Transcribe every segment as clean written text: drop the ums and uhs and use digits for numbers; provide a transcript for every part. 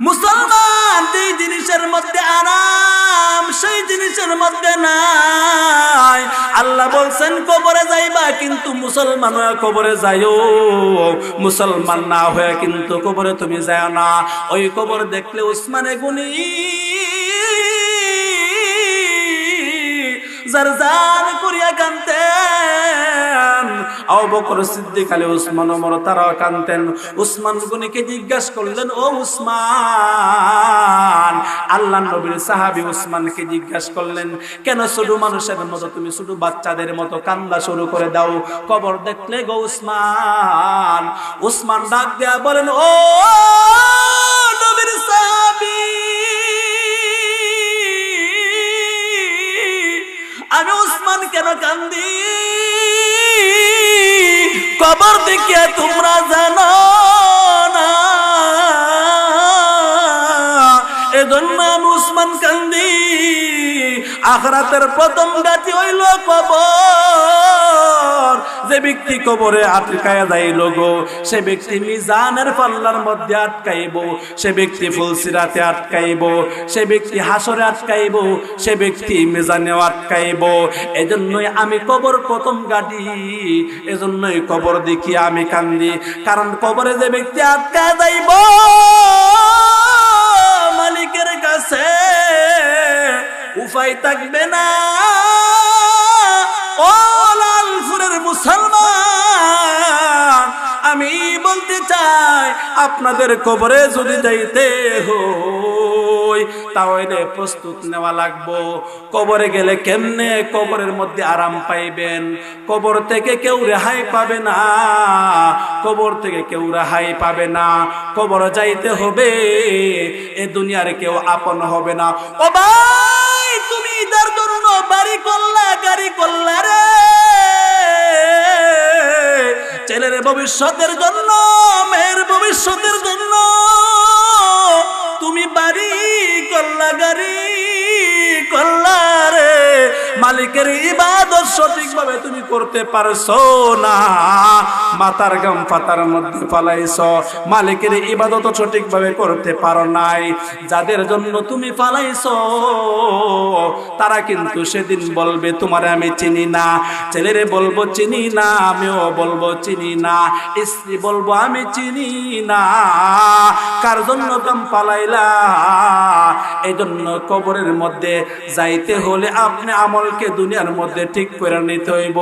মুসলমান যেই জিনিসের মধ্যে আরাম সেই জিনিসের মধ্যে নাই। আল্লাহ বলছেন কবরে যাইবা, কিন্তু মুসলমান হয়ে কবরে যাইও, মুসলমান না হয়ে কিন্তু কবরে তুমি যাও না। ওই কবর দেখলে উসমানে গনি জারজার করিয়া কানতেন। আবু বকর সিদ্দিক আলী উসমান ওমর তারাও কানতেন। উসমান গনিকে জিজ্ঞাসা করলেন, ও উসমান, আল্লাহর নবীর সাহাবী উসমানকে জিজ্ঞাসা করলেন, কেন ছোট মানুষের মতো তুমি ছোট বাচ্চাদের মতো কান্না শুরু করে দাও কবর দেখলে গো উসমান? উসমান ডাক দেয়া বলেন, ও নবীর সাহাবী, আমি উসমান কেন কান্দি কবর দেখে তোমরা জানো না, এজন্য আমি উসমান কান্দি। আখিরাতের প্রথম গাতি হইল কবর। যে ব্যক্তি কবরে আটকায়া যাইল গো, সে ব্যক্তি মিজানের পাল্লার মধ্যে আটকাইব, সে ব্যক্তি ফুলসিরাতে আটকাইব, সে ব্যক্তি হাসরে আটকাইব, সে ব্যক্তি মিজানেও আটকাইব। এজন্যই আমি কবর প্রথম গাটি, এজন্যই কবর দেখি আমি কান্দি। কারণ কবরে যে ব্যক্তি আটকায়া যাইব মালিকের কাছে উপায় থাকবে না। ও লালপুরের মুসলমান, আমি বলতে চাই আপনাদের কবরে যদি যাইতে হয় তাহলে প্রস্তুত নেওয়া লাগবো। কবরে গেলে কেমনে কবরের মধ্যে আরাম পাইবেন? কবর থেকে কেউ রেহাই পাবে না, কবর থেকে কেউ রেহাই পাবে না। কবর যাইতে হবে, এ দুনিয়ার কেউ আপন হবে না। ও ভাই, তুমি ইদার জন্য বাড়ি করলা, গাড়ি করলা রে, ছেলের ভবিষ্যতের জন্য, মেয়ের ভবিষ্যতের জন্য তুমি বাড়ি করলা, গাড়ি করলা রে, মালিকের ইবাদত সঠিকভাবে তুমি করতে পারছো না, মাথার গাম পাতার মধ্যে ফালাইছো, মালিকের ইবাদত সঠিকভাবে করতে পারো নাই। যাদের জন্য তুমি ফালাইছো তারা কিন্তু সেদিন বলবে তোমারে আমি চিনি না। ছেলেরে বলবো চিনি না, আমিও বলবো চিনি না, স্ত্রী বলবো আমি চিনি না। কার জন্য গাম ফালাইলা? এই জন্য কবরের মধ্যে যাইতে হলে আপনি আমলকে দুনিয়ার মধ্যে ঠিক করে নিতে হইব।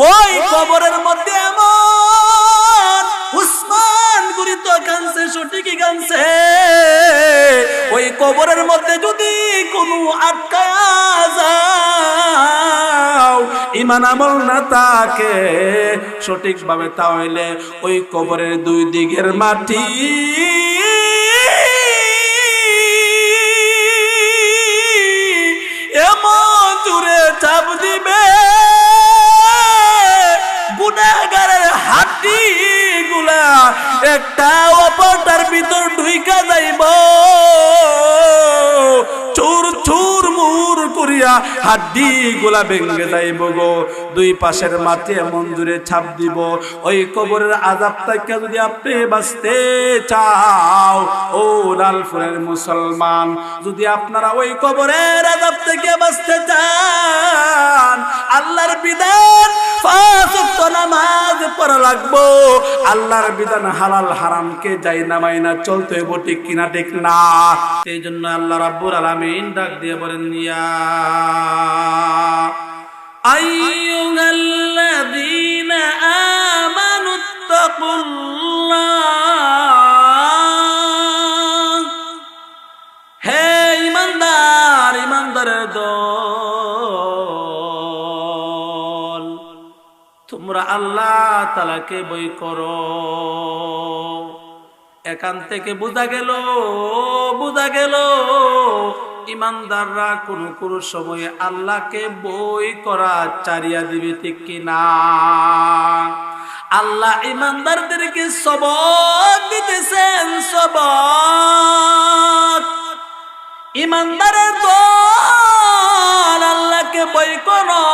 ওই কবরের মধ্যে এমন উসমান গনি তো কানছে, সঠিকই কানছে। ওই কবরের মধ্যে যদি কোনো আটকায়া যাও, ইমান আমল না থাকে সঠিকভাবে, তাহলে ওই কবরের দুই দিকের মাটি এমন জুড়ে চাপ দিবে, গুনাহগারের হাড্ডি গুলা একটা অপরটার ভিতর ঢুইকা যাইব, চুর চুর মুর করিয়া হাড্ডি গুলা ভেঙে যাইব গো। দুই পাশের মাটি এমন জুড়ে ছাপ দিব। ওই কবরের আযাব থেকে যদি আপনি বাঁচতে চাও, ও লালপুরের মুসলমান, যদি আপনারা ওই কবরের আযাব থেকে বাঁচতে চান, আল্লাহর বিধান 5 ওয়াক্ত নামাজ পড়া লাগবো। আল্লাহর বিধান হালাল হারামকে যাই না মাইনা চলতে হইব, ঠিক কিনা ঠিক না? এই জন্য আল্লাহ রাব্বুল আলামিন ডাক দিয়ে বলেন, ইয়া আইয়ুহাল্লাযীনা আমানুত্তাকুল্লাহ, হে ঈমানদার, ঈমানদারের দল, তোমরা আল্লাহ তাআলাকে ভয় করো। এখান থেকে বোঝা গেল ইমানদাররা কোন কোন সময়ে আল্লাহকে ভয় করা চারিয়া দিবে, ঠিক কিনা? আল্লাহ ইমানদারদেরকে সবক দিতেছেন, সবক। ইমানদারের দল আল্লাহকে ভয় করো।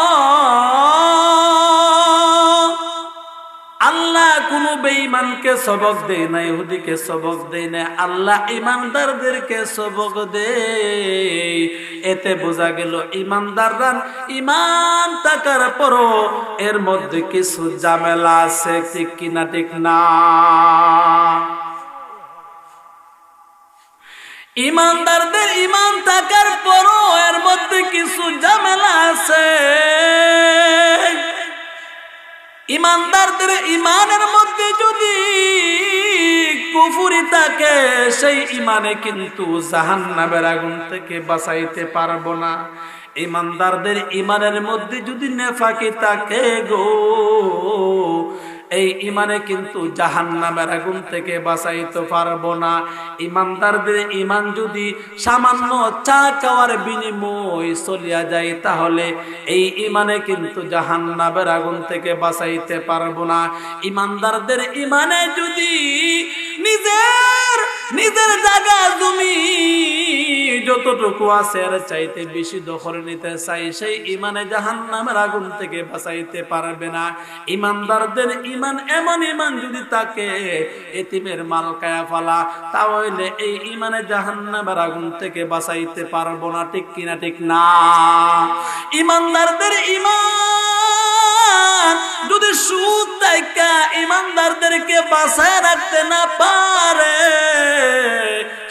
আল্লাহ কোনো বেঈমানকে সবক দেয় না, ইহুদিকে সবক দেয় না, আল্লাহ ইমানদারদেরকে সবক দেয়। এতে বোঝা গেল ইমানদাররা ইমান থাকার পরও এর মধ্যে কিছু ঝামেলা আছে, ঠিক কিনা ঠিক না? ইমানদারদের ইমান থাকার পরও এর মধ্যে কিছু ঝামেলা আছে। ইমানদারদের ইমানের মধ্যে যদি কুফরি থাকে, সেই ইমানে কিন্তু জাহান্নামের আগুন থেকে বাঁচাইতে পারবো না। ইমানদারদের ইমানের মধ্যে যদি নেফাকি থাকে গো, এই ইমানে কিন্তু জাহান্নামের আগুন থেকে বাঁচাইতে পারবো না। ইমানদারদের ইমান যদি সামান্য চা খাওয়ার বিনিময় চলিয়া যায়, তাহলে এই ইমানে কিন্তু জাহান্নামের আগুন থেকে বাঁচাইতে পারবো না। ইমানদারদের ইমানে যদি নিজের জায়গা জমি যতটুকু আছে এর চাইতে বেশি দখল নিতে চাই, সেই ইমানে জাহান্নামের আগুন থেকে বাঁচাইতে পারবে না। ইমানদারদের ইমান এমন ইমান যদি থাকে এতিমের মাল কায়া ফালা, তাহলে এই ইমানে জাহান্নামের আগুন থেকে বাঁচাইতে পারবো না, ঠিক কিনা ঠিক না? ইমানদারদের ইমান যদি সুদ থাকা ইমানদারদেরকে বাঁচায় রাখতে না পারে,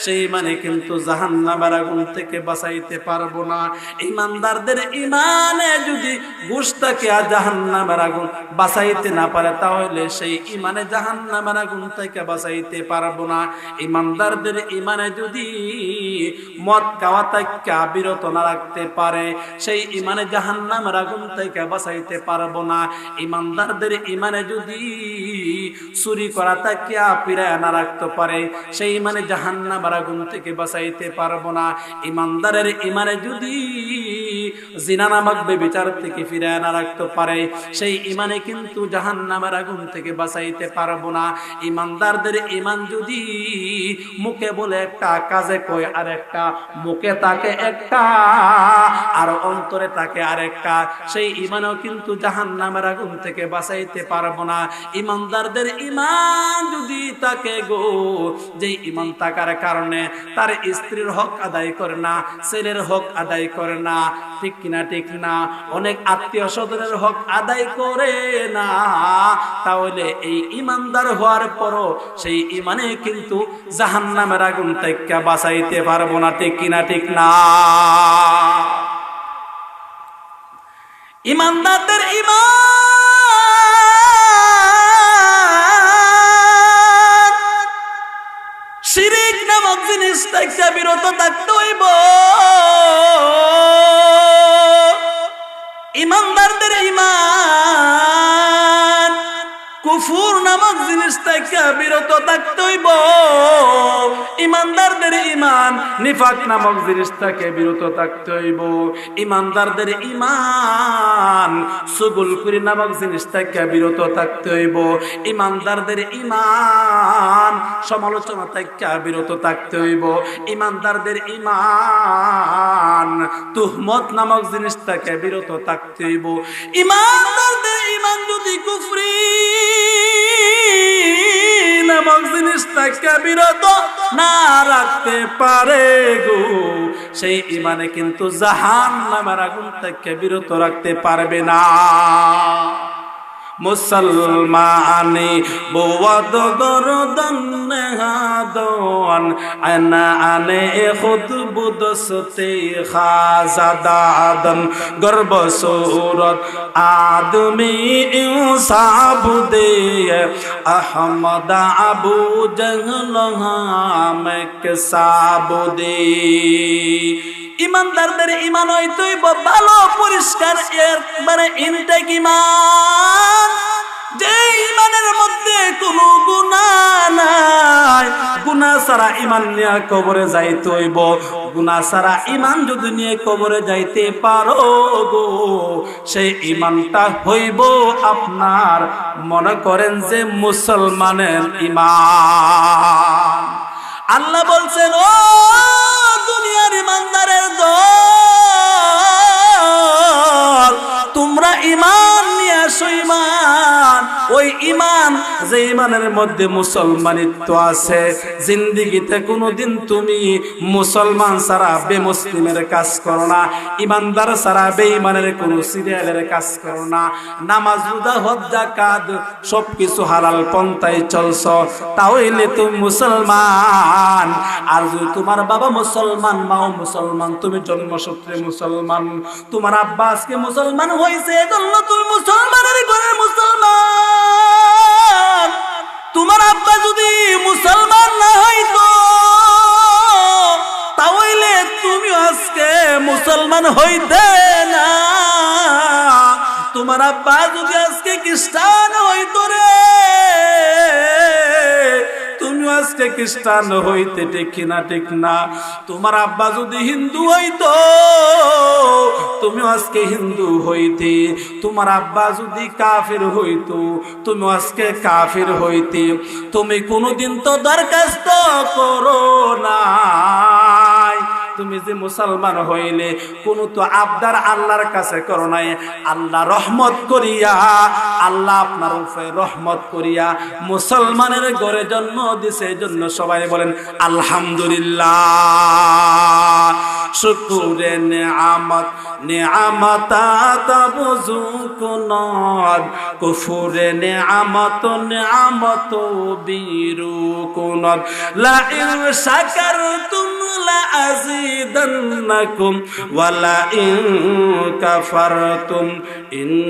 সেই মানে কিন্তু জাহান্নামের আগুন থেকে বাঁচাইতে পারবো না। ইমানদারদের ইমানে যদি ঘুষ থাকে আর জাহান্নামের আগুন বাঁচাইতে না পারে, তাহলে সেই ইমানে জাহান্নামের আগুন থেকে বাঁচাইতে পারবো না। ইমানদারদের ইমানে যদি মদ খাওয়া থেকে বিরত না রাখতে পারে, সেই ইমানে জাহান্নামের আগুন থেকে বাঁচাইতে পারবো না। ইমানদারদের ইমানে যদি চুরি করা থেকে ফিরায় না রাখতে পারে, সেই ইমানে জাহান্নামের আগুন থেকে বাঁচাইতে পারবো না। ইমানদারের ইমানে যদি জিনা নামক ব্যভিচার থেকে ফিরায় না রাখতে পারে, সেই ইমানে কিন্তু জাহান্নামের আগুন থেকে বাঁচাইতে পারবো না। ইমানদারদের ইমান যদি মুখে বলে একটা, কাজে কয় আর একটা, মুখে তাকে একটা আর অন্তরে তাকে আর একটা, সেই ইমানও কিন্তু জাহান্নামের আগুন থেকে বাঁচাইতে পারবো না। ইমানদারদের ইমান যদি তাকে গো, যে ইমান থাকার কারণে তার স্ত্রীর হক আদায় করে না, ছেলের হক আদায় করে না, ঠিক কিনা ঠিক না? অনেক আত্মীয় স্বজনের হক আদায় করে না, তাহলে এই ইমানদার হওয়ার পরও সেই ইমানে কিন্তু জাহান্নামের আগুন থেকে বাঁচাইতে পারবো না, ঠিক কিনা ঠিক না? ইমানদারদের ইমান শিরিক নামক জিনিস থেকে বিরত থাকতে হইব। ইমানদারদের ইমান কুফুর নামক জিনিস থেকে বিরত থাকতে হইব। ইমানদারদের ইমান নিফাক নামক জিনিস থেকে বিরত থাকতে হইব। ইমানদারদের ইমান সুগুলকুরি নামক জিনিস থেকে বিরত থাকতে হইব। ইমানদারদের ইমান সমালোচনা থেকে বিরত থাকতে হইব। ইমানদারদের ইমান তুহমত নামক জিনিস থেকে বিরত থাকতে হইব। ইমানদারদের ইমান যদি কুফরি নামক জিনিস থেকে বিরত না রাখতে পারে গো, সেই ইমানে কিন্তু জাহান্নামের আগুন থেকে বিরত রাখতে পারবে না। মুসলমানি বুয়াদ গরদন হাদওয়ান আনা আনে খুদ বুদসতে খাজাদাদন গর্ব সুরত আদমি ইনসাবুদে আহমদ আবু জহল হামক সাবুদে। ইমানদারদের ইমান হইতই ভালো পরিষ্কার, একবারে ইনটেক ইমান, যে ইমানের মধ্যে কোনো গুনাহ নাই। গুনাহ ছাড়া ইমান নিয়ে কবরে যাইতে হইব। গুনাহ ছাড়া ইমান যদি নিয়ে কবরে যাইতে পারো গো, সেই ইমানটা হইব আপনার মনে করেন যে মুসলমানের ইমান। আল্লাহ বলছেন, ও দুনিয়ার ইমানদারের দল, তোমরা ইমান নিয়ে আসো। ইমান, ওই ইমান যে ইমানের মধ্যে মুসলমানিত্ব আছে, জিন্দেগিতে কোনোদিন তুমি মুসলমান ছাড়া বেমুসলিমের কাজ করো না, ইমানদার ছাড়া বেঈমানের কোন সিরিয়ালের কাজ করো না। নামাজ, রোজা, হজ, যাকাত সবকিছু হালাল পন্থায় চলছো, তাহলে তুমি মুসলমান। আর যদি তোমার বাবা মুসলমান, মাও মুসলমান, তুমি জন্মসূত্রে মুসলমান, তোমার আব্বা আজকে মুসলমান হয়েছে, এজন্য তুমি মুসলমানের ঘরের মুসলমান। তোমার আব্বা যদি মুসলমান না হইতো, তাহলে তুমি আজকে মুসলমান হইতে না। তোমার আব্বা যদি আজকে খ্রিস্টান হইতো রে, তুমি আজকে খ্রিস্টান হইতে, ঠিক না ঠিক না? তোমার আব্বা যদি হিন্দু হইতো, তুমি আজকে হিন্দু হইতে। তোমার আব্বা যদি কাফির হইতো, তুমি আজকে কাফির হইতে। তুমি কোনোদিন তো দরখাস্ত করো না, তুমি যে মুসলমান হইলে কোন তো আবদার আল্লাহর কাছে করো নাই। আল্লাহ রহমত করিয়া, আল্লাহ আপনার উপরে রহমত করিয়া মুসলমানের ঘরে জন্ম দিছে। এজন্য সবাই বলেন আলহামদুলিল্লাহ। শুকরে নেয়ামত নেয়ামত বুঝু কুনদ, কুফুরে নেয়ামত নেয়ামত বীরু কুনদ। লা ইন শাকারতুম লা আযীদান্নাকুম ওয়া লা ইন কাফারতুম ইন্না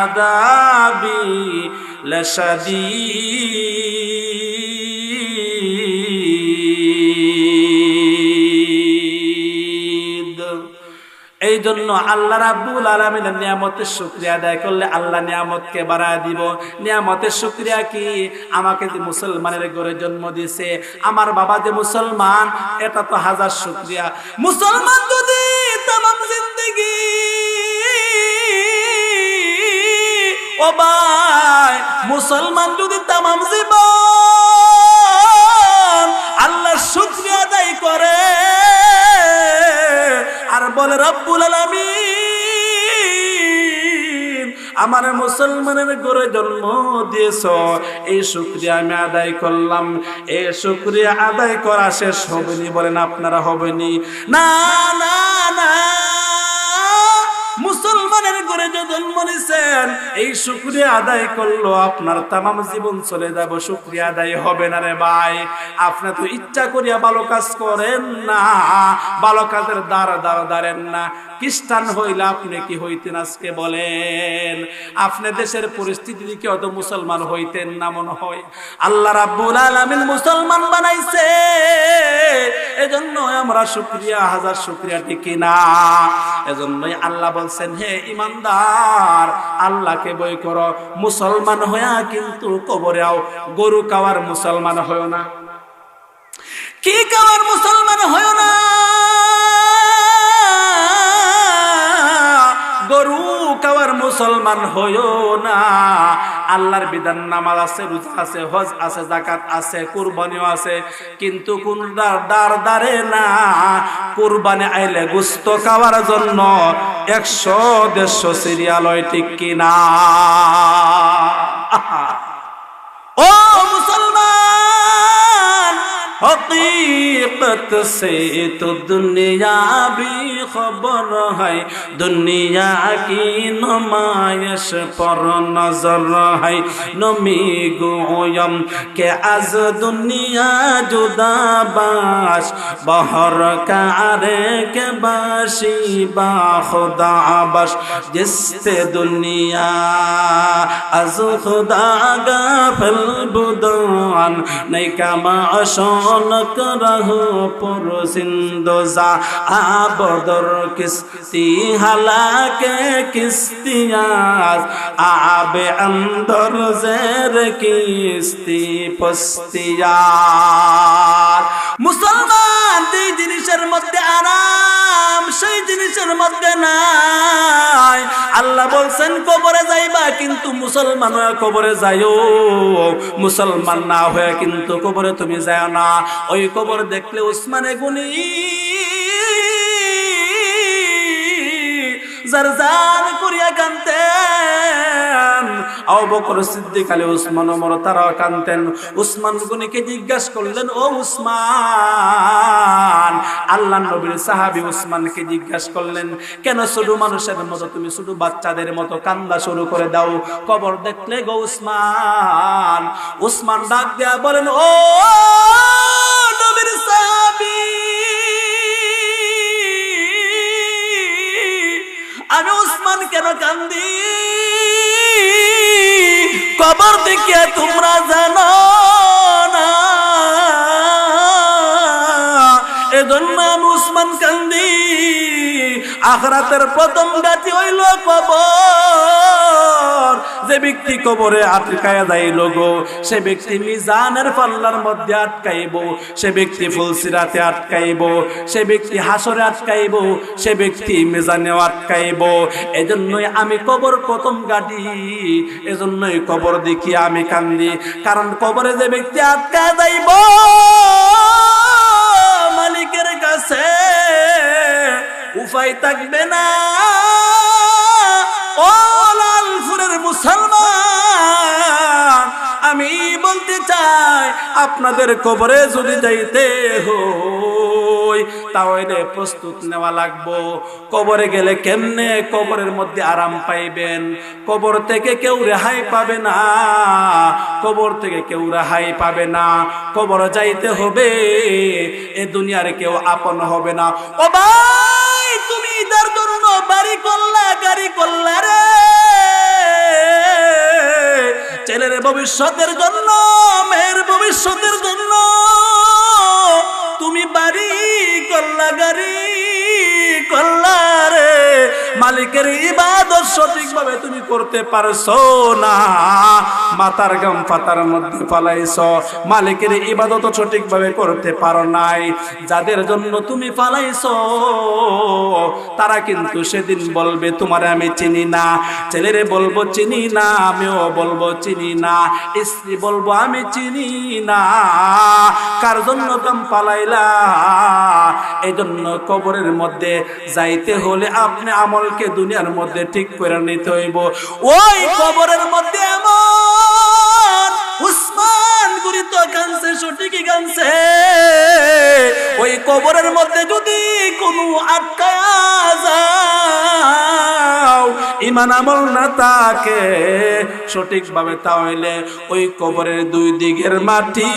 আযাবি লাশাদীদ। এই জন্য আল্লাহ রাব্বুল আলামিনের নিয়ামতের শুকরিয়া আদায় করলে আল্লাহ নিয়ামতকে বাড়ায় দিব। নিয়ামতের শুকরিয়া কি? আমাকে যে মুসলমানের ঘরে জন্ম দিয়েছে, আমার বাবা যে মুসলমান, এটা তো হাজার শুকরিয়া। মুসলমান যদি তামাম জিন্দেগি, ও ভাই, মুসলমান যদি তামাম জীবন আল্লাহর শুকরিয়া আদায় করে আর বলে রব্বুল আলামিন আমার মুসলমানের ঘরে জন্ম দিয়েছ, এই শুকরিয়া আমি আদায় করলাম। এই শুকরিয়া আদায় করা শেষ হবেনি? বলেন আপনারা হবেনি? না না না, মুসলমানের ঘরে যে জন্ম নিয়েছেন, এই শুকরিয়া আদায় করলো আপনার তামাম জীবন চলে যাব, শুকরিয়া আদায় হবে না রে ভাই। আপনি তো ইচ্ছা করিয়া ভালো কাজ করেন না, ভালো কাজের দাঁড়েন না। খ্রিস্টান হইলে আপনি কি হইতেন আজকে বলেন? আপনি দেশের পরিস্থিতি দেখে অত মুসলমান হইতেন না মনে হয়। আল্লাহ রাব্বুল আলামিন মুসলমান বানাইছে, এজন্য আমরা শুকরিয়া, হাজার শুকরিয়া, ঠিক না? এজন্যই আল্লাহ বলছেন, হে ইমানদার, আল্লাহকে ভয় করো, মুসলমান হইয়া কিন্তু কবরে আও। গরু খাওয়ার মুসলমান হয় না, কি খাওয়ার মুসলমান হয় না, গরু খাওয়ার মুসলমান হইও না। আল্লাহর বিধান নামাজ আছে, রোজা আছে, হজ আছে, যাকাত আছে, কুরবানিও আছে, কিন্তু কোন দাঁড়ে না। কুরবানি আইলে গোশত খাওয়ার জন্য 100-150 সিরিয়াল হয়, ঠিক কিনা? ও মুসলমান, हकीकत से तो दुनिया भी खबर है, दुनिया की नुमाइश पर नजर है। नमी गोयम के आज दुनिया जुदा बाश, बहर कारे के बाशी बा खुदा बश। जिससे दुनिया आज खुदा गाफिल बुदान, नहीं कमा शौनक रहो पुर सिंदोजा। आबदर किस्ती हलाके किस्तियाज, आबे अंदर ज़ेर किस्ती पस्तियाज। मुसलमान যেই জিনিসের মধ্যে আরাম, সেই জিনিসের মধ্যে নাই। আল্লাহ বলছেন কবরে যাইবা, কিন্তু মুসলমান হয়ে কবরে যাইও। মুসলমান না হয়ে কিন্তু কবরে তুমি যাও না। ওই কবর দেখলে উসমানে গনি জারজার করিয়া কাঁদতেন। আবু বকর সিদ্দিক আলী উসমান ওমর তারাও কাঁদতেন। উসমান গনিকে জিজ্ঞাসা করলেন, ও উসমান, আল্লাহর নবীর সাহাবী উসমানকে জিজ্ঞাসা করলেন, কেন ছোট মানুষের মতো তুমি ছোট বাচ্চাদের মতো কান্দা শুরু করে দাও কবর দেখলে গো উসমান? উসমান ডাক দেয়া বলেন, ও নবীর সাহাবী, আমি উসমান কেন কান্দি কবর দেখে তোমরা জানো না, এজন্য আমি উসমান কান্দি। আখিরাতের প্রথম গাতি হইল কবর। যে ব্যক্তি কবরে আটকায়া যাইল গো, সে ব্যক্তি মিজানের পাল্লার মধ্যে আটকাইব, সে ব্যক্তি ফুলসিরাতে আটকাইব, সে ব্যক্তি হাসরে আটকাইব, সে ব্যক্তি মিজানেও আটকাইব। এজন্যই আমি কবর প্রথম গাটি, এজন্যই কবর দেখি আমি কান্দি। কারণ কবরে যে ব্যক্তি আটকা যাইব মালিকের কাছে উপায় থাকবে না। ও লালপুরের মুসলমান, আমি বলতে চাই আপনাদের কবরে যদি যাইতে হয় তাহলে প্রস্তুত নেওয়া লাগবো। কবরে গেলে কেমনে কবরের মধ্যে আরাম পাইবেন? কবর থেকে কেউ রেহাই পাবে না, কবর থেকে কেউ রেহাই পাবে না। কবর যাইতে হবে, এ দুনিয়ার কেউ আপন হবে না। ও ভাই, তুমি ইদার জন্য বাড়ি করলা, গাড়ি করলা রে, ছেলের ভবিষ্যতের জন্য, মেয়ের ভবিষ্যতের জন্য তুমি বাড়ি করলা, গাড়ি করলা রে, মালিকের ইবাদত সঠিকভাবে তুমি করতে পারছো না। মাথার গাম ফাতার মধ্যে ফালাইছো, মালিকের ইবাদত সঠিকভাবে করতে পারো নাই। যাদের জন্য তুমি ফালাইছো তারা কিন্তু সেদিন বলবে তোমারে আমি চিনি না। ছেলেরে বলবো চিনি না, আমিও বলবো চিনি না, স্ত্রী বলবো আমি চিনি না। কার জন্য গাম ফালাইলা? এই জন্য কবরের মধ্যে যাইতে হলে আপনি আমলকে দুনিয়ার মধ্যে ঠিক করে নিতে হইব। ওই কবরের মধ্যে এমন উসমান গনি তো কানছে, সঠিকই কানছে। ওই কবরের মধ্যে যদি কোনো আটকায়া যাও, ইমান আমল না থাকে সঠিকভাবে, তাহলে ওই কবরের দুই দিকের মাটি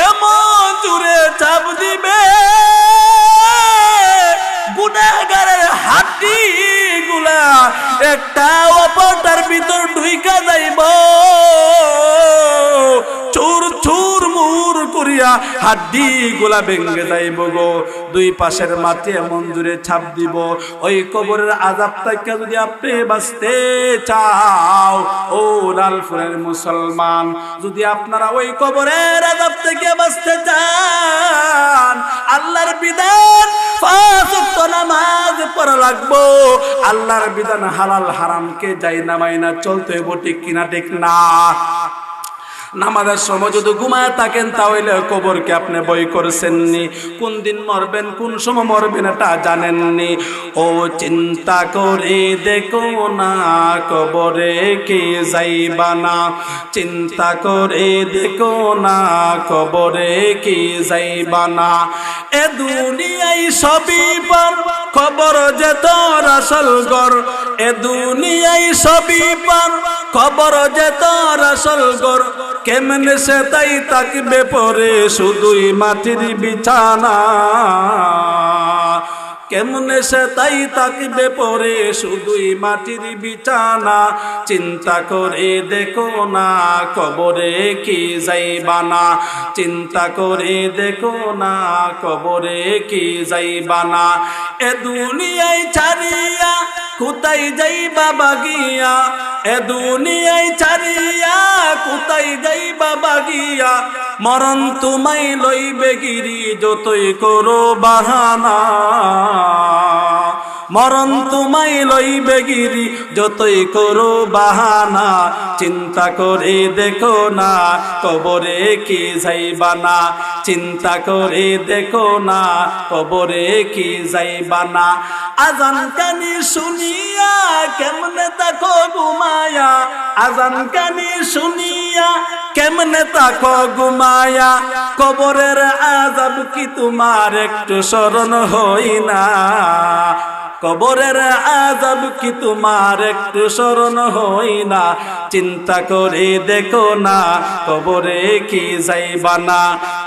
এমন জুড়ে চাপ দিবে, গুনাহগারের হাড্ডি গুলা একটা অপরটার ভিতর ঢুইকা যাইব, চুর চুর মুর করিয়া হাড্ডি গুলা ভেঙে যাইব গো। দুই পাশের মাটি এমন জুড়ে ছাপ দিব। ওই কবরের আযাব থেকে যদি আপনি বাঁচতে চাও, ও লালপুরের মুসলমান, যদি আপনারা ওই কবরের আযাব থেকে বাঁচতে চান, আল্লাহর বিধান 5 ওয়াক্ত নামাজ পড়া লাগবো। আল্লাহর বিধান হালাল হারামকে যাই না মাইনা চলতে হইব, ঠিক কিনা ঠিক না? নামাজের সময় যদি ঘুমায় থাকেন তাহলে কবরকে আপনি বই করেছেননি। কোন দিন মরবেন, কোন সময় মরবেন এটা জানেননি। ও চিন্তা করে দেখো না কবরে কে যাইবা না, চিন্তা করে দেখো না কবরে কে যাইবা না। এ দুনিয়ায় সবই পার, খবর যে তোর আসল ঘর। এ দুনিয়ায় সবই পার, খবর যে তোর আসল ঘর। কেমনে সে তাই তাকবে পরে শুধুই মাটির বিছানা, কেমনে সে তাই তাকবে পরে শুধুই মাটির বিছানা। চিন্তা করে দেখো না কবরে কি যাইবা না, চিন্তা করে দেখো না কবরে কি যাইবা না। এ দুনিয়ায় ছাড়িয়া কোথায় যাইবা বাগিয়া, এ দুনিয়ায় ছাড়িয়া কোথায় যাইবা বাগিয়া। মরণ তোমায় লইবে গিরি যতই করো বাহানা, মরণ তোমায় লইবে গিরি যতই করো বাহানা, চিন্তা করে দেখো না কবরে কি যাইবা না, চিন্তা করে দেখো না কবরে কি যাইবা না। আজান কানি শুনিয়া কেমনে তাকো ঘুমায়া, আজান কানি শুনিয়া কেমনে তাকো ঘুমায়া, কবরের আযাব কি তোমার একটু স্মরণ হই না, কবরের আযাব কি তোমার একটু স্মরণ হই না, চিন্তা করে দেখো না কবরে কি যাইবা না,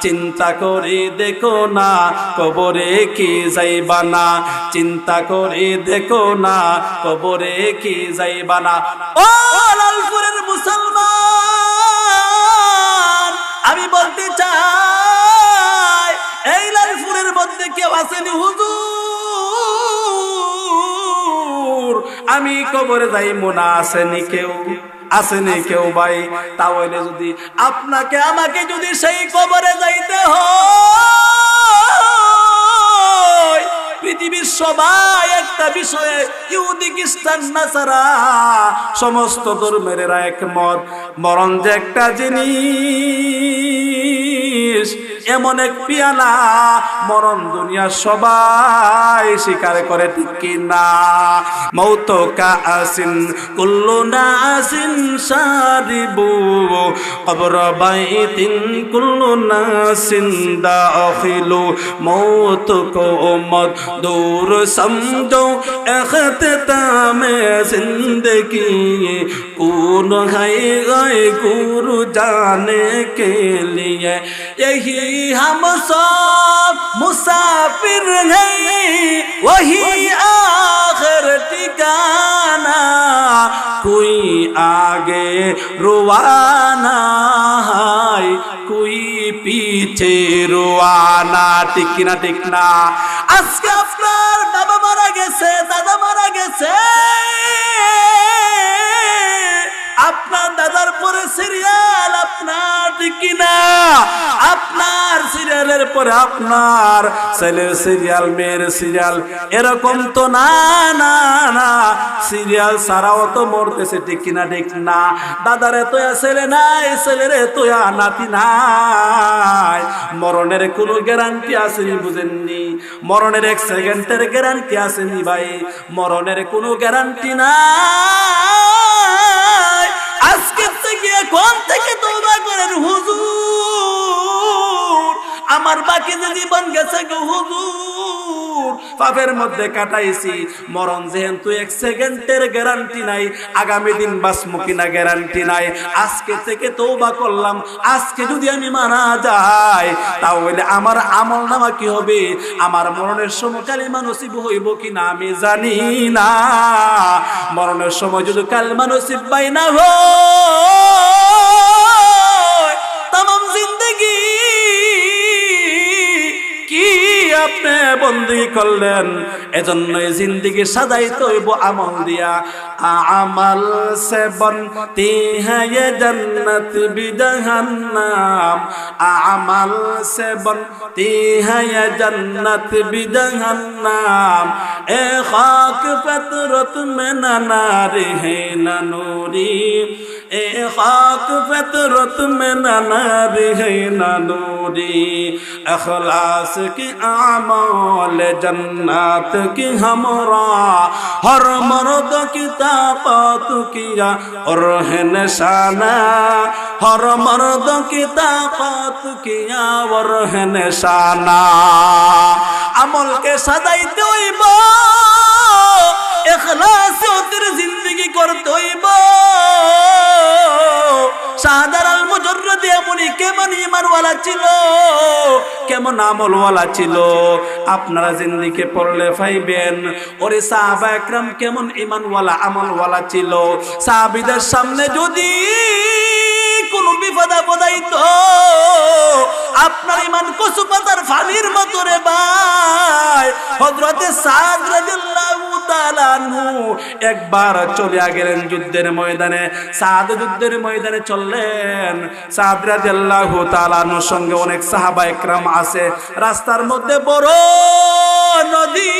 চিন্তা করে দেখো না কবরে কি যাইবা না, চিন্তা করে দেখো না কবরে কি যাইবা না। ও লালপুরের মুসলমান, আমি বলতে চাই এই লালপুরের মধ্যে কেউ আসেনি হুজুর আমি কবরে যাইবো না, আসেনি কেউ, আসেনি কেউ ভাই? তাহলে যদি আপনাকে আমাকে যদি সেই কবরে যাইতে হয়, পৃথিবীর সবাই একটা বিষয়ে ইহুদি খ্রিস্টান নাসারা সমস্ত ধর্মের একমত, মরণ যে একটা জিনিস, এমন এক পিয়ালা, মরণ দুনিয়া সবাই স্বীকার করে, ঠিক কি না? মৌত কাসিন কুল্লু নাসিন শারিবু, কবর বাইতিন কুল্লু নাসিন দাখিলু, মৌত কো মত दूर समझो इख्तितामे जिंदगी, कौन है गए गुरु जाने के लिए, यही हम सब मुसाफिर हैं, वही आखिर ठिकाना, कोई आगे रुवाना है, कोई पीछे रुवाना, ঠিক কিনা ঠিক না? আজকে আপনার বাবা মারা গেছে, দাদা মারা গেছে, আপনার দাদার পরে সিরিয়াল আপনার, ঠিক কিনা? আপনার সিরিয়ালের পরে আপনার ছেলের সিরিয়াল, মেয়ের সিরিয়াল, এরকম তো না না না, সিরিয়াল ছাড়াও তো মরতেছে, ঠিক কিনা ঠিক না? দাদারে তোয়া ছেলে নাই, ছেলেরে তোয়া নাতি নাই, মরণের কোনো গ্যারান্টি আসেনি, বুঝেননি? মরণের 1 সেকেন্ডের গ্যারান্টি আসেনি ভাই, মরণের কোনো গ্যারান্টি নাই। আজকে থেকে এখন থেকে তওবা করেন হুজুর, আমার বাকি যে জীবন গেছে গো হুজুর, পাপের মধ্যে কাটাইছি, মরণ যেহেতু 1 সেকেন্ডের গ্যারান্টি নাই, আগামী দিন বাঁচবো কিনা গ্যারান্টি নাই, আজকে থেকে তওবা করলাম, আজকে যদি আমি মারা যাই তাহলে আমার আমল নামা কি হবে, আমার মরণের সময় কালিমা নসিব হইব কিনা আমি জানি না, মরণের সময় যদি কালিমা নসিব পাই না হয়, तमाम जिंदगी কি আপনি বন্দী করলেন, এজন্যই জিন্দেগি সাজাইতে হইব আমল দিয়া। আমল সে বনতি হ্যায় জন্নত বি জাহান্নাম, আমল সে বনতি হ্যায় জন্নত বি জাহান্নাম, এ খাক ফতরত মে না নারি হে না নূরি, এ খাক ফতরত মে না নারি হে না নূরি, इखलास की आमाल जन्नत की हमरा, हर मर्द की ताकत किया और है निशाना, हर मर्द की ताकत किया और है निशाना। अमल के सदाइते हইব, इखलास ওদের জিন্দেগি করতে হইব। শাহাদার আল মুজাররদি এমনই কেমন ঈমানওয়ালা ছিল, কেমন আমলওয়ালা ছিল, আপনারা জিন্দেগি পড়লে পাইবেন। ওরে সাহাবা একরাম কেমন ঈমানওয়ালা আমলওয়ালা ছিল, সাহাবীদের সামনে যদি কোন বিপদ আপদ আইতো, আপনার ঈমান কচু পাতার ফালির মতো রে ভাই। হযরতে সাদ রাদিয়াল্লাহু তাআলা আনহু একবার চলে গেলেন যুদ্ধের ময়দানে, সাদ যুদ্ধের ময়দানে চললেন, সাদ রাদিয়াল্লাহু তাআলা আনহুর সঙ্গে অনেক সাহাবা একরাম আছে, রাস্তার মধ্যে বড় নদী,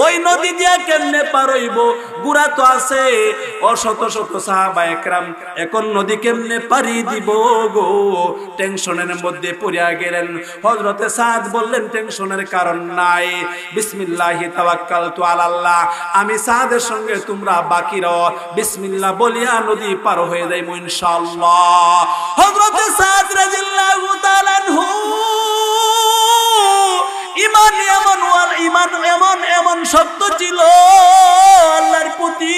ওই নদী দিয়া কেমনে পার হইব? গুড়া তো আছে, ও শত শত সাহাবা একরাম, এখন নদী কেমনে পারি দিব গো? টেনশনের মধ্যে পড়িয়া গেলেন। হযরতে সাদ বললেন, টেনশনের কারণ নাই, বিসমিল্লাহি তাওয়াক্কালতু আলাল্লাহ, আমি সাদের সঙ্গে তোমরা বাকি রও, বিসমিল্লাহ বলিয়া নদী পার হয়ে যাইব ইনশাআল্লাহ। হযরতে সাদ রাদিয়াল্লাহু তাআলা আনহু ইমান এমন শব্দ ছিল আল্লাহর প্রতি,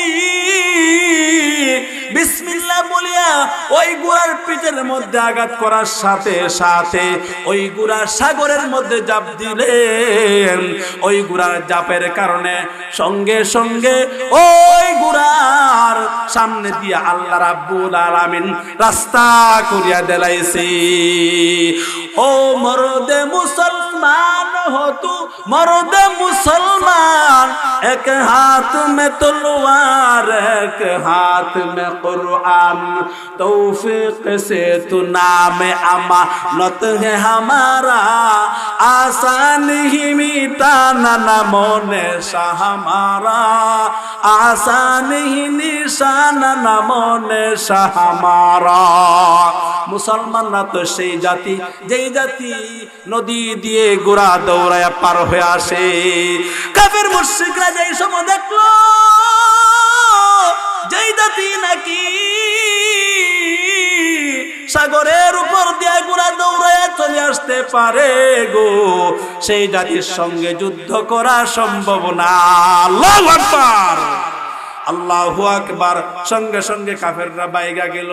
বিসমিল্লাহ বলিয়া ওই গুড়ার পিঠের মধ্যে আঘাত করার সাথে সাথে ওই গুড়া সাগরের মধ্যে জাপ দিলেন। ওই গুড়ার জাপের কারণে সঙ্গে সঙ্গে ওই গুড়ার সামনে দিয়ে আল্লাহ রাব্বুল আলামিন রাস্তা করিয়া দিলাইছে। ও মরদে মুসলমান हो तू, मर्द मुसलमान, एक हाथ में तलवार, एक हाथ में कुरान, तौफीक से तू नाम अमानत है हमारा, आसान ही मिटाना नमो नेशा हमारा, आसान ही निशाना नमो नेशा हमारा। মুসলমানরা তো সেই জাতি, যেই জাতি নদী দিয়ে গোড়া দৌড়ায়া পার হয়ে আসে। কাফের মুশরিকরা যেই সময় দেখলো যেই জাতি নাকি সাগরের উপর দিয়ে গোড়া দৌড়ায়া চলে আসতে পারে গো, সেই জাতির সঙ্গে যুদ্ধ করা সম্ভব না। আল্লাহু আকবার, আল্লাহু আকবার। সঙ্গে সঙ্গে কাফেররা বাইগা গেল।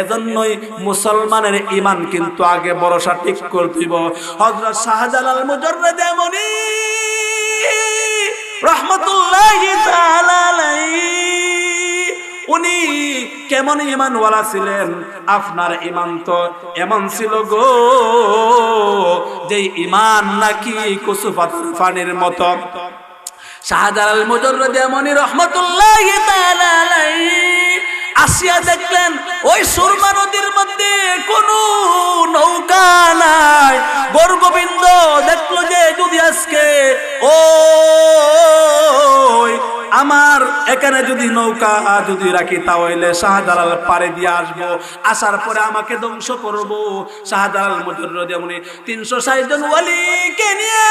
এজন্যই মুসলমানের ঈমান কিন্তু আগে ভরসা ঠিক করতেইব। হযরত শাহজালাল মুজাররদ এমনি রাহমাতুল্লাহি তাআলা আলাইহি, উনি কেমন ঈমানওয়ালা ছিলেন? আপনার ঈমান তো এমন ছিল গো, যেই ঈমান নাকি কচু পানির মতো। শাহজালাল মুজাররদ এমনি রাহমাতুল্লাহি তাআলা আলাইহি আসিয়া দেখলেন ওই সুরমা নদীর মধ্যে কোনো নৌকা নাই। গর্গবিন্দ দেখলো যে যদি আজকে ওই আমার এখানে যদি নৌকা যদি রাখি তাহলে শাহজালাল পারে দিয়ে আসবো, আসার পরে আমাকে ধ্বংস করবো। শাহজালাল মুজাররদ এমনি 360 জন ওয়ালিকে নিয়ে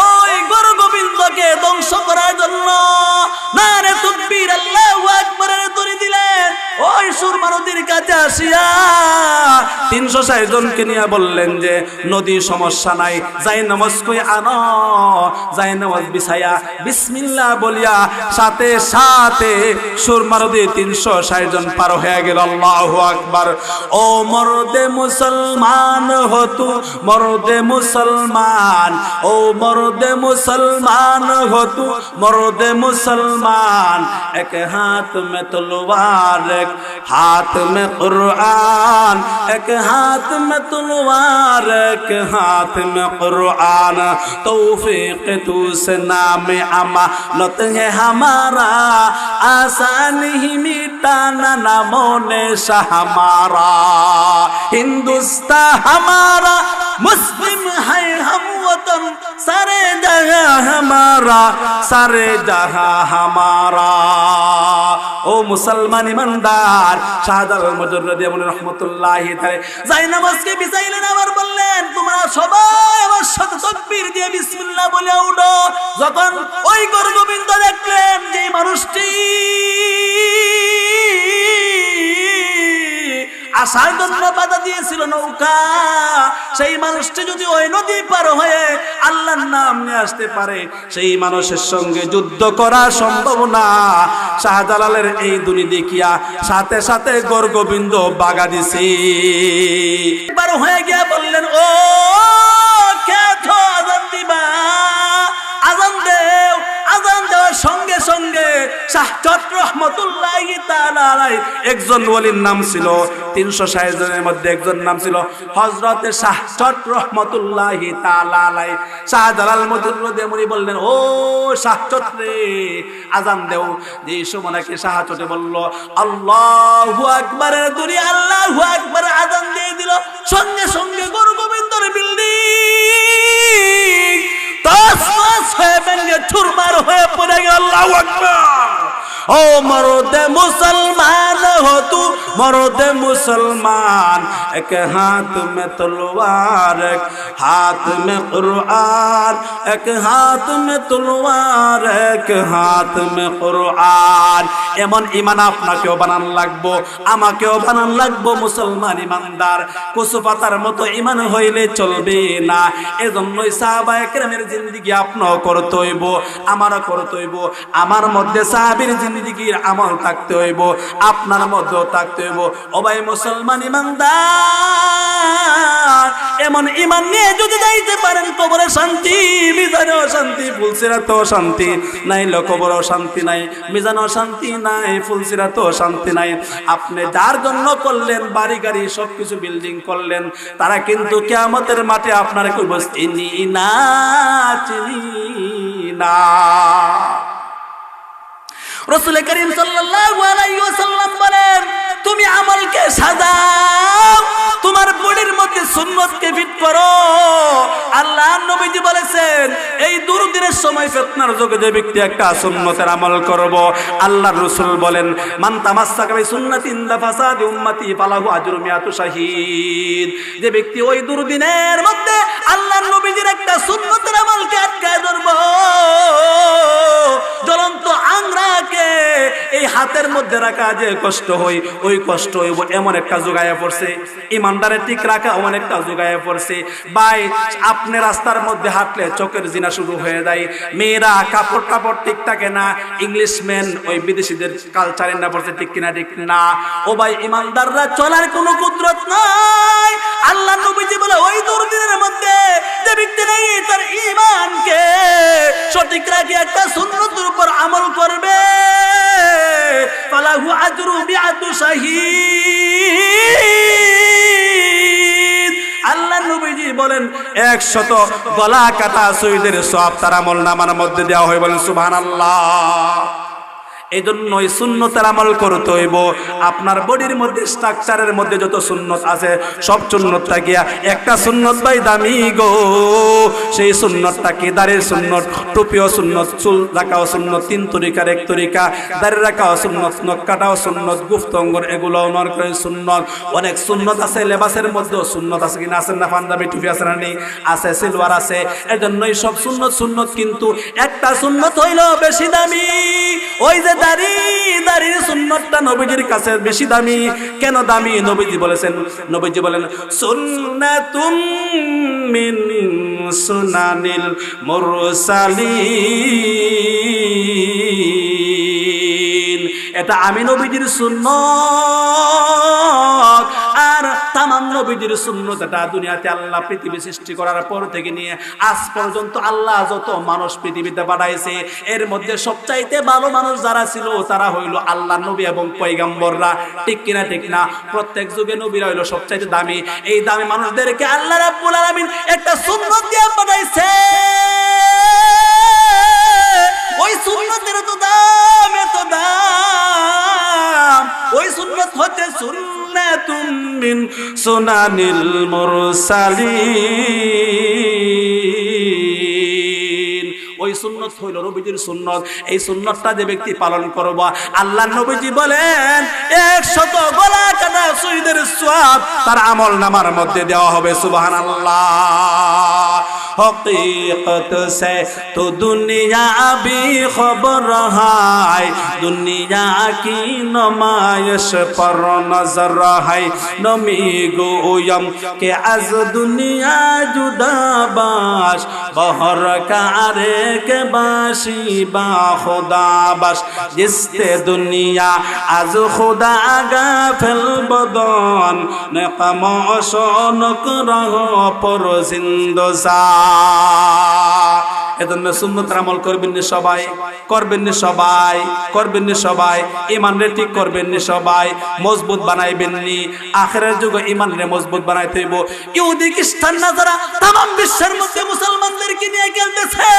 ওই গর্গবিন্দকে ধ্বংস করার জন্য নারে তাকবীর আল্লাহু আকবারের ধ্বনি দিলেন। ওই সুরমা নদীর কাছে আসিয়া 360 জনকে নিয়ে বললেন যে নদী সমস্যা নাই, যাই নামাজ কই আনো, যাই নামাজ বিছায়া বিসমিল্লাহ বলিয়া সাথে সাথে সুরমা নদী 360 জন পার হয়ে গেল। আল্লাহু আকবার। ও মর্দে মুসলমান হো তু, মর্দে মুসলমান, ও মর্দে মুসলমান হো তু, মর্দে মুসলমান, এক হাত মে তলवार, एक हाथ में कुरान, एक हाथ में तलवार, एक हाथ में कुरान, तौफीक तू से नाम अमानत है हमारा, आसान ही मिटाना नमो नेशा हमारा, हिंदुस्तान हमारा, मुस्लिम है हम वतन, सारे जगह हमारा, सारे जगह हमारा। ও মুসলমান ইমানদার, শাহজালাল মুজাররদ রাহমাতুল্লাহি তাআলা যাই নামাজকে বিছাইলেন, আবার বললেন তোমরা সবাই আমার সাথে তাকবীর দিয়ে বিসমিল্লাহ বলে উঠো। যখন ওই গর্গবিন্দ দেখলেন যে মানুষটি আসার জন্য বাধা দিয়েছিল নৌকা, সেই মানুষটি যদি ওই নদী পার হয়ে আল্লাহর নাম নিয়ে আসতে পারে, সেই মানুষের সঙ্গে যুদ্ধ করা সম্ভব না। শাহজালালের এই দুনি দেখিয়া সাথে সাথে গর্গবিন্দ বাগা দিছে। পার হয়ে গিয়া বললেন, ও খেত আজান দিবা, আজান দেও। আজান দেওয়ার সঙ্গে সঙ্গে শাহজালাল রাহমাতুল্লাহি তাআলা আলাইহি একজন ওলির নাম ছিল, 360 জনের মধ্যে একজন নাম ছিল হযরতে শাহজালাল রাহমাতুল্লাহি তাআলা আলাইহি। শাহজালাল মুজাররদ এমনি বললেন, ও শাহজালাল রে আজান দেও। যেই সময় নাকি শাহজালাল বলল আল্লাহু আকবারের ধ্বনি, আল্লাহু আকবার আজান দিয়ে দিল, সঙ্গে সঙ্গে গর্গবিন্দর বিল্ডিং তছনছ হয়ে ভেঙে চুরমার হয়ে পড়ে গেল। আল্লাহু আকবার। ও মরদে মুসলমান हो तू मर्दे मुसलमान, एक हाथ में तलवार एक हाथ में कुरान, एक हाथ में तलवार एक हाथ में कुरान। এমন ঈমান আপনাকেও বানান লাগবো, আমাকেও বানান লাগবো মুসলমান ইমানদার। কচু পাতার মতো ঈমান হইলে চলবে না। এজন্যই সাহাবায়ে কেরামের জিন্দেগি আপনাও করতে হইব, আমারও করতে হইব। আমার মধ্যে সাহাবীর জিন্দেগির আমল থাকতে হইব, আপনার মধ্যেও থাকতে হইব। ও ভাই মুসলমান ইমানদার, এমন ঈমান নিয়ে যদি যাইতে পারেন কবরে শান্তি, মিজানেও শান্তি, ফুলসিরাতেও শান্তি নাই, কবরেও শান্তি নাই, মিজানেও শান্তি নাই, ফুলসিরাতেও শান্তি নাই। আপনি যার জন্য করলেন বাড়ি গাড়ি সবকিছু বিল্ডিং করলেন, তারা কিন্তু কিয়ামতের মাঠে আপনার কইব চিনি না, চিনি না। রাসূল করিম সাল্লাল্লাহু আলাইহি ওয়াসাল্লাম বলেন, তুমি আমলকে সাজাও, তোমার বডির মধ্যে সুন্নতকে ফিট করো। আল্লাহর নবীজি বলেছেন, এই দুরুদিনের সময় ফিতনার যুগে যে ব্যক্তি একটা সুন্নতের আমল করব, আল্লাহর রাসূল বলেন, মান তামাসসাকা বিসুন্নাতিন দাফাসাদি উম্মতি ফালাহু আজরু মিয়াতু শাহীদ। যে ব্যক্তি ওই দুরুদিনের মধ্যে আল্লাহর নবীজির একটা সুন্নতের আমলকে আটকায় ধরব, জ্বলন্ত আংরাকে এই হাতের মধ্যে রাখা যে কষ্ট হয়, ওই কষ্ট হইব এমন একটা জোগায়া পড়ছে। ইমানদারে ঠিক রাখা এমন একটা জোগায়া পড়ছে। ভাই, আপনি রাস্তার মধ্যে হাঁটলে চোখের জিনা শুরু হয়ে যায়। মেয়েরা কাপড় টাপড় ঠিক থাকে না, ইংলিশম্যান ওই বিদেশিদের কালচারের না পড়ছে, ঠিক কিনা ঠিক না? ও ভাই, ইমানদাররা চলার কোনো কুদরত নাই। আল্লাহ নবীজি বলে, ওই দুর্দিনের মধ্যে যে ব্যক্তি নেই তার ঈমানকে সঠিক রাখে একটা সুন্নতের উপর আমল করবে, ফালাহু আজরু মিআতু শাহীদ। আল্লাহ নবীজি বলেন, 100 গলা কাটা শহীদের সওয়াব তার আমলনামার মধ্যে দেওয়া হয়। বলেন সুবহানাল্লাহ। এই জন্যই সুন্নতের আমল করতে হইব। আপনার বডির মধ্যে স্ট্রাকচারের মধ্যে যত সুন্নত আছে সব সুন্নতটা গিয়া একটা সুন্নত ভাই দামি গো। সেই সুন্নতটা কি? দাড়ির সুন্নত, টুপিও সুন্নত, চুল রাখাও সুন্নত, 3 তরিকার 1 তরিকা, দাড়ি রাখাও সুন্নত, নখ কাটাও সুন্নত, গুপ্ত অঙ্গর এগুলোও নর করে সুন্নত। অনেক সুন্নত আছে। লেবাসের মধ্যেও সুন্নত আছে কিনা? আছে না? পাঞ্জাবি টুপি আছে না? নেই? আছে, সিলভার আছে। এজন্যই সব সুন্নত সুন্নত, কিন্তু একটা সুন্নত হইল বেশি দামি। ওই যে দাড়ির সুন্নতটা নবীজির কাছে বেশি দামি। কেন দামি? নবীজি বলেন, সুন্নাতুম মিন সুনানিল মুরসালিন। এটা আমি নবীজির সুন্নত, আর তামাম নবীজির সুন্নত। এটা দুনিয়াতে আল্লাহ পৃথিবী সৃষ্টি করার পর থেকে নিয়ে আজ পর্যন্ত আল্লাহ যত মানুষ পৃথিবীতে পাঠাইছে, এর মধ্যে সবচাইতে ভালো মানুষ যারা ছিল তারা হইল আল্লাহ নবী এবং পয়গম্বররা। ঠিক কিনা ঠিক না? প্রত্যেক যুগে নবীরা হইল সবচাইতে দামি। এই দামি মানুষদেরকে আল্লাহ রাব্বুল আলামিন একটা সুন্নত দিয়ে পাঠাইছে। ওই সুন্নতের তো দাম, এত দাম। ওই সুন্নত হচ্ছে সুন্নাতুম মিন সুনানিল মুরসালিন। ওই সুন্নত হইল নবীজির সুন্নত। এই সুন্নতটা যে ব্যক্তি পালন করবা, আল্লাহ নবীজি বলেন 100 গলা কাটা শহীদের সওয়াব তার আমলনামার মধ্যে দেওয়া হবে। সুবহানাল্লাহ। हकीकत से तो दुनिया भी खबर है, दुनिया की नुमाइश पर नजर है। नमी गोयम के आज दुनिया जुदा बाश, बहर कारे के बाशी बा खुदा बाश। जिसते दुनिया आज खुदा गाफिल बदन, नेकमोशन करहो पर जिंदसा। এজন্য সুন্নতের আমল করবেন না সবাই, করবেন না সবাই, করবেন না সবাই। ঈমান রে ঠিক করবেন না সবাই, মজবুত বানাইবেন নি। আখিরের যুগে ঈমান রে মজবুত বানাইতে হইব। ইহুদি খ্রিস্টান যারা तमाम বিশ্বের মধ্যে মুসলমানদেরকে নিয়ে খেলতেছে,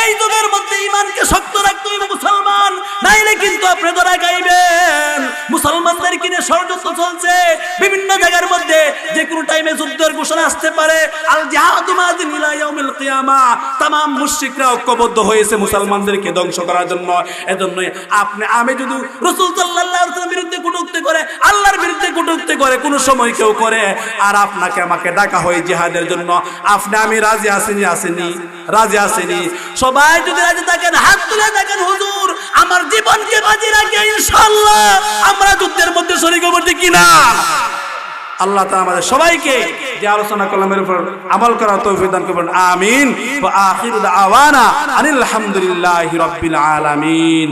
এই যুগের মধ্যে ঈমানকে শক্ত রাখতে হইব মুসলমান, নাইলে কিন্তু আপনি ধরা খাইবেন। মুসলমানদেরকে নিয়ে ষড়যন্ত্র চলছে বিভিন্ন জায়গার মধ্যে, যে কোনো টাইমে যুদ্ধের ঘোষণা আসতে পারে, আল জিহাদু মাদিন ইলা ইয়াউমিল কিয়ামা, तमाम মুশরিকরা ঐক্যবদ্ধ হয়েছে মুসলমানদেরকে ধ্বংস করার জন্য। এজন্যই আমি যদি রাসূল সাল্লাল্লাহু আলাইহি ওয়াসাল্লামের বিরুদ্ধে কটূক্তি করে, আল্লাহর বিরুদ্ধে কটূক্তি করে কোন সময় কেউ করে, আর আপনাকে আমাকে ডাকা হয় জিহাদের জন্য, আমি রাজি আসেনি রাজি আসেনি। সবাই যদি রাজি থাকেন হাত তুলে দেখেন, হুজুর আমার জীবনকে বাজি রাখি ইনশাআল্লাহ আমরা যুদ্ধের মধ্যে শরীক হব, ঠিক কিনা? আল্লাহ তাআলা আমাদের সবাইকে যে আলোচনা করলাম এর উপর আমল করার তৌফিক দান করুন। আমিন। ওয়া আখিরু দাওয়ানা আনিল হামদুলিল্লাহি রাব্বিল আলামিন।